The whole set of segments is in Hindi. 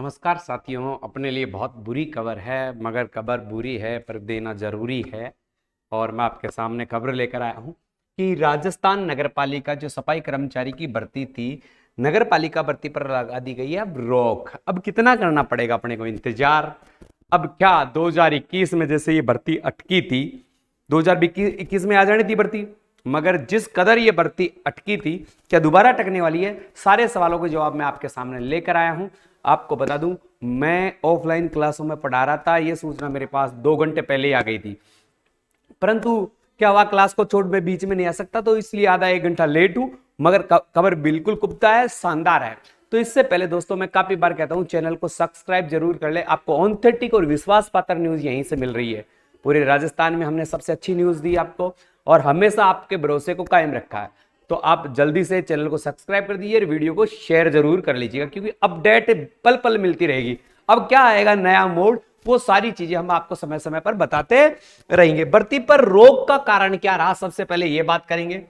नमस्कार साथियों। अपने लिए बहुत बुरी खबर है, मगर खबर बुरी है पर देना जरूरी है। और मैं आपके सामने खबर लेकर आया हूं कि राजस्थान नगरपालिका जो सफाई कर्मचारी की भर्ती थी, नगरपालिका भर्ती पर लगा दी गई है अब रोक। अब कितना करना पड़ेगा अपने को इंतजार। अब क्या 2021 में जैसे ये भर्ती अटकी थी, 2021 में आ जानी थी भर्ती, मगर जिस कदर ये भर्ती अटकी थी, क्या दोबारा अटकने वाली है? सारे सवालों के जवाब मैं आपके सामने लेकर आया हूं। आपको बता दूं, मैं ऑफलाइन क्लासों में पढ़ा रहा था, यह सूचना मेरे पास 2 घंटे पहले ही आ गई थी, परंतु क्या हुआ, क्लास को छोड़ मैं बीच में नहीं आ सकता, तो इसलिए आधा 1 घंटा लेट हूं। मगर खबर बिल्कुल कुप्ता है, शानदार है। तो इससे पहले दोस्तों, मैं काफी बार कहता हूं, चैनल को सब्सक्राइब जरूर कर ले। आपको ऑथेंटिक और विश्वास पात्र न्यूज यहीं से मिल रही है। पूरे राजस्थान में हमने सबसे अच्छी न्यूज दी आपको और हमेशा आपके भरोसे को कायम रखा है। तो आप जल्दी से चैनल को सब्सक्राइब कर दीजिए और वीडियो को शेयर जरूर कर लीजिएगा, क्योंकि अपडेट पल पल मिलती रहेगी। अब क्या आएगा नया मोड, वो सारी चीजें हम आपको समय समय पर बताते रहेंगे। भर्ती पर रोक का कारण क्या रहा, सबसे पहले ये बात करेंगे।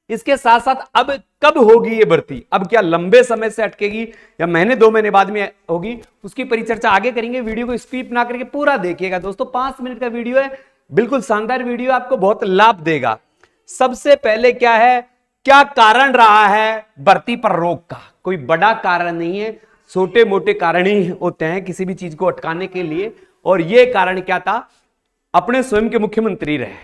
इसके साथ साथ अब कब होगी ये भर्ती, अब क्या लंबे समय से अटकेगी या महीने 2 महीने बाद में होगी, उसकी परिचर्चा आगे करेंगे। वीडियो को स्किप ना करके पूरा देखिएगा दोस्तों, 5 मिनट का वीडियो है, बिल्कुल शानदार वीडियो, आपको बहुत लाभ देगा। सबसे पहले क्या है, क्या कारण रहा है भर्ती पर रोक का? कोई बड़ा कारण नहीं है, छोटे मोटे कारण ही होते हैं किसी भी चीज को अटकाने के लिए। और यह कारण क्या था, अपने स्वयं के मुख्यमंत्री रहे,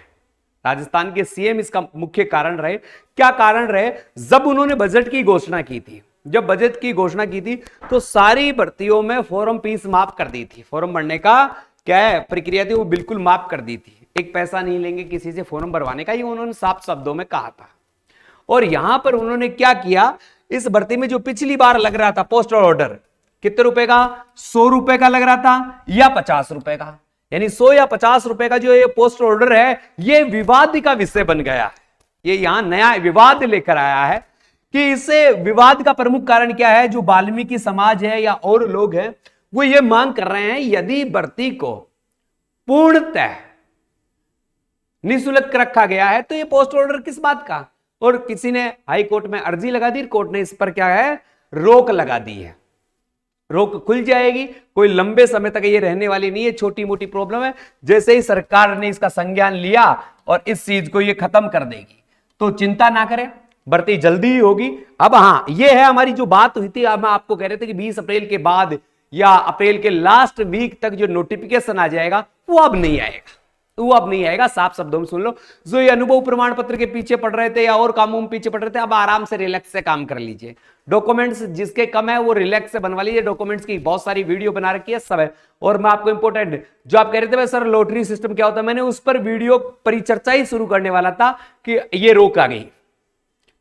राजस्थान के सीएम इसका मुख्य कारण रहे। क्या कारण रहे? जब उन्होंने बजट की घोषणा की थी, जब बजट की घोषणा की थी तो सारी भर्तियों में फॉर्म फीस माफ कर दी थी। फॉर्म भरने का क्या है प्रक्रिया थी, वो बिल्कुल माफ कर दी थी। एक पैसा नहीं लेंगे किसी से फॉर्म भरवाने का, ये उन्होंने साफ शब्दों में कहा था। और यहां पर उन्होंने क्या किया, इस भर्ती में जो पिछली बार लग रहा था पोस्टल ऑर्डर, कितने रुपए का? 100 रुपए का लग रहा था या 50 रुपए का, यानी 100 या 50 रुपए का जो ये पोस्ट ऑर्डर है, ये विवाद का विषय बन गया है। ये यहां नया विवाद लेकर आया है कि इसे विवाद का प्रमुख कारण क्या है, जो वाल्मीकि समाज है या और लोग हैं, वो ये मांग कर रहे हैं यदि भर्ती को पूर्णतः निःशुल्क रखा गया है तो ये पोस्ट ऑर्डर किस बात का? और किसी ने हाई कोर्ट में अर्जी लगा दी, कोर्ट ने इस पर क्या है, रोक लगा दी है। रोक खुल जाएगी, कोई लंबे समय तक ये रहने वाली नहीं है, छोटी मोटी प्रॉब्लम है। जैसे ही सरकार ने इसका संज्ञान लिया और इस चीज को ये खत्म कर देगी, तो चिंता ना करें, भर्ती जल्दी ही होगी। अब हाँ, ये है हमारी जो बात हुई थी, अब हम आपको कह रहे थे कि 20 अप्रैल के बाद या अप्रैल के लास्ट वीक तक जो नोटिफिकेशन आ जाएगा, वो अब नहीं आएगा, वो अब नहीं आएगा। साफ शब्दों में सुन लो, जो ये अनुभव प्रमाण पत्र के पीछे पड़ रहे थे या और कामों में पीछे पड़ रहे थे, अब आराम से रिलैक्स से काम कर लीजिए। डॉक्यूमेंट्स जिसके कम है वो रिलैक्स से बनवा लीजिए। डॉक्यूमेंट्स की बहुत सारी वीडियो बना रखी है, सब है। और मैं आपको इंपॉर्टेंट जो आप कह रहे थे सर लॉटरी सिस्टम क्या होता है, मैंने उस पर वीडियो परिचर्चा ही शुरू करने वाला था कि ये रोक आ गई,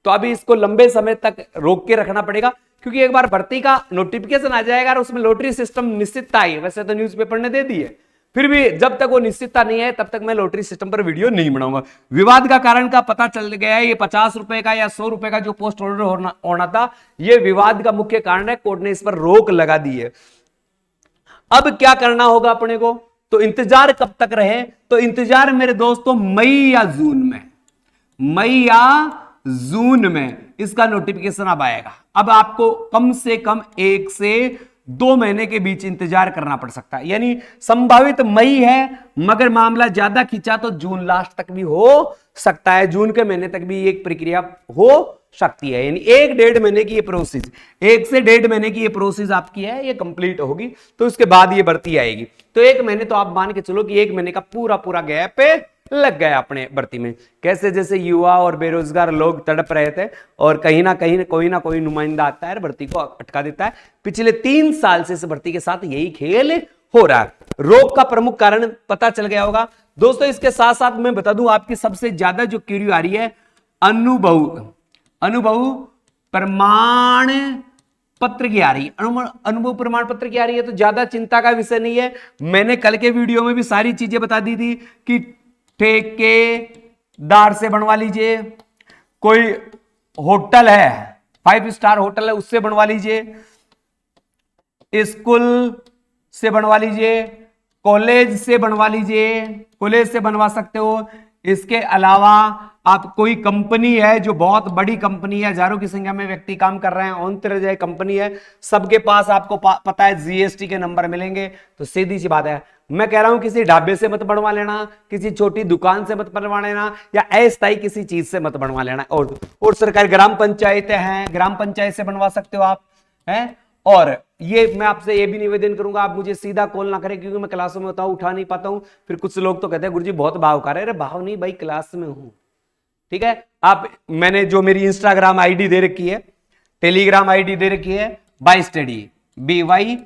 तो अभी इसको लंबे समय तक रोक के रखना पड़ेगा, क्योंकि एक बार भर्ती का नोटिफिकेशन आ जाएगा और उसमें लॉटरी सिस्टम निश्चितता आई, वैसे तो न्यूज़पेपर ने दे दी है, फिर भी जब तक वो निश्चितता नहीं है तब तक मैं लॉटरी सिस्टम पर वीडियो नहीं बनाऊंगा। विवाद का कारण का पता चल गया है, ये 50 रुपए का या 100 रुपए का जो पोस्ट ऑर्डर होना था, ये विवाद का मुख्य कारण है। कोर्ट ने इस पर रोक लगा दी है। अब क्या करना होगा अपने को, तो इंतजार कब तक रहे, तो इंतजार मेरे दोस्तों मई या जून में, मई या जून में इसका नोटिफिकेशन अब आएगा। अब आपको कम से कम 1 से 2 महीने के बीच इंतजार करना पड़ सकता है, यानी संभावित मई है, मगर मामला ज्यादा खींचा तो जून लास्ट तक भी हो सकता है, जून के महीने तक भी एक प्रक्रिया हो सकती है। यानी 1-1.5 महीने की ये प्रोसेस, 1 से 1.5 महीने की ये प्रोसेस आपकी है, ये कंप्लीट होगी तो उसके बाद ये भर्ती आएगी। तो 1 महीने तो आप मान के चलो कि 1 महीने का पूरा पूरा गैप लग गया अपने भर्ती में। कैसे जैसे युवा और बेरोजगार लोग तड़प रहे थे और कहीं ना कोई नुमाइंदा आता है भर्ती को अटका देता है। पिछले 3 साल से इस भर्ती के साथ यही खेल हो रहा है। रोक का प्रमुख कारण पता चल गया होगा दोस्तों। इसके साथ साथ मैं बता दूं, आपकी सबसे ज्यादा जो क्यूरी आ रही है अनुभव प्रमाण पत्र की आ रही है, अनुभव प्रमाण पत्र की आ रही है, तो ज्यादा चिंता का विषय नहीं है। मैंने कल के वीडियो में भी सारी चीजें बता दी थी कि ठेकेदार से बनवा लीजिए, कोई होटल है 5 स्टार होटल है उससे बनवा लीजिए, स्कूल से बनवा लीजिए, कॉलेज से बनवा लीजिए, कॉलेज से बनवा सकते हो। इसके अलावा आप कोई कंपनी है जो बहुत बड़ी कंपनी है, हजारों की संख्या में व्यक्ति काम कर रहे हैं, अंतरजाई कंपनी है, सबके पास आपको पता है जीएसटी के नंबर मिलेंगे। तो सीधी सी बात है, मैं कह रहा हूं किसी ढाबे से मत बनवा लेना, किसी छोटी दुकान से मत बनवा लेना, या अस्थायी किसी चीज से मत बनवा लेना। और सरकारी ग्राम पंचायतें हैं, ग्राम पंचायत से बनवा सकते हो आप, हैं। और ये मैं आपसे ये भी निवेदन करूंगा, आप मुझे सीधा कॉल ना करें, क्योंकि मैं क्लासों में होता हूं, उठा नहीं पाता हूं। फिर कुछ लोग तो कहते हैं गुरुजी बहुत भाव कर रहे हैं। अरे भाव नहीं भाई, क्लास में हूं, ठीक है। आप, मैंने जो मेरी इंस्टाग्राम आईडी दे रखी है, टेलीग्राम आईडी दे रखी है, बाय स्टडी, BYSTUDY,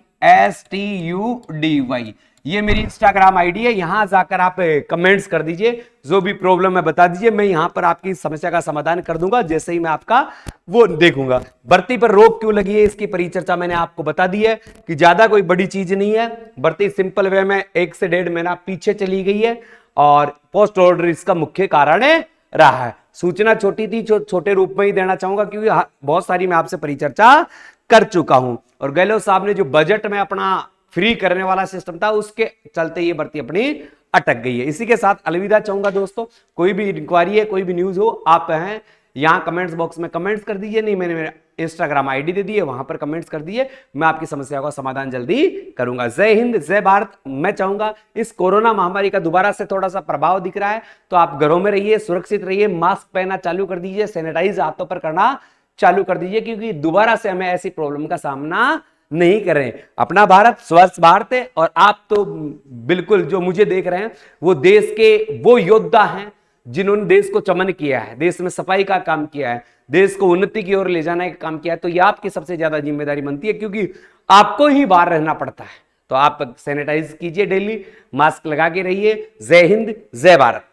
ये मेरी इंस्टाग्राम आईडी है। यहां जाकर आप कमेंट्स कर दीजिए, जो भी प्रॉब्लम है बता दीजिए, मैं यहां पर आपकी समस्या का समाधान कर दूंगा जैसे ही मैं आपका वो देखूंगा। भर्ती पर रोक क्यों लगी है, इसकी परिचर्चा मैंने आपको बता दी है कि ज्यादा कोई बड़ी चीज नहीं है। भर्ती सिंपल वे में 1 से 1.5 महीना पीछे चली गई है, और पोस्ट ऑर्डर इसका मुख्य कारण रहा है। सूचना छोटी थी, छोटे रूप में ही देना चाहूंगा, क्योंकि बहुत सारी मैं आपसे परिचर्चा कर चुका हूं। और गहलोत साहब ने जो बजट में अपना फ्री करने वाला सिस्टम था, उसके चलते ये भर्ती अपनी अटक गई है। इसी के साथ अलविदा चाहूंगा दोस्तों। कोई भी इंक्वायरी है, कोई भी न्यूज हो, आप हैं यहां कमेंट्स बॉक्स में कमेंट्स कर दीजिए, नहीं मैंने मेरा इंस्टाग्राम आईडी दे दी है, वहां पर कमेंट्स कर दीजिए, मैं आपकी समस्या का समाधान जल्दी करूंगा। जय हिंद, जय भारत। मैं चाहूंगा इस कोरोना महामारी का दोबारा से थोड़ा सा प्रभाव दिख रहा है, तो आप घरों में रहिए, सुरक्षित रहिए, मास्क पहनना चालू कर दीजिए, सैनिटाइज हाथों पर करना चालू कर दीजिए, क्योंकि दोबारा से हमें ऐसी प्रॉब्लम का सामना नहीं करें। अपना भारत स्वस्थ भारत है, और आप तो बिल्कुल जो मुझे देख रहे हैं वो देश के वो योद्धा हैं जिन्होंने देश को चमन किया है, देश में सफाई का काम किया है, देश को उन्नति की ओर ले जाने का काम किया है। तो ये आपकी सबसे ज्यादा जिम्मेदारी बनती है, क्योंकि आपको ही बाहर रहना पड़ता है। तो आप सैनिटाइज कीजिए, डेली मास्क लगा के रहिए। जय हिंद, जय भारत।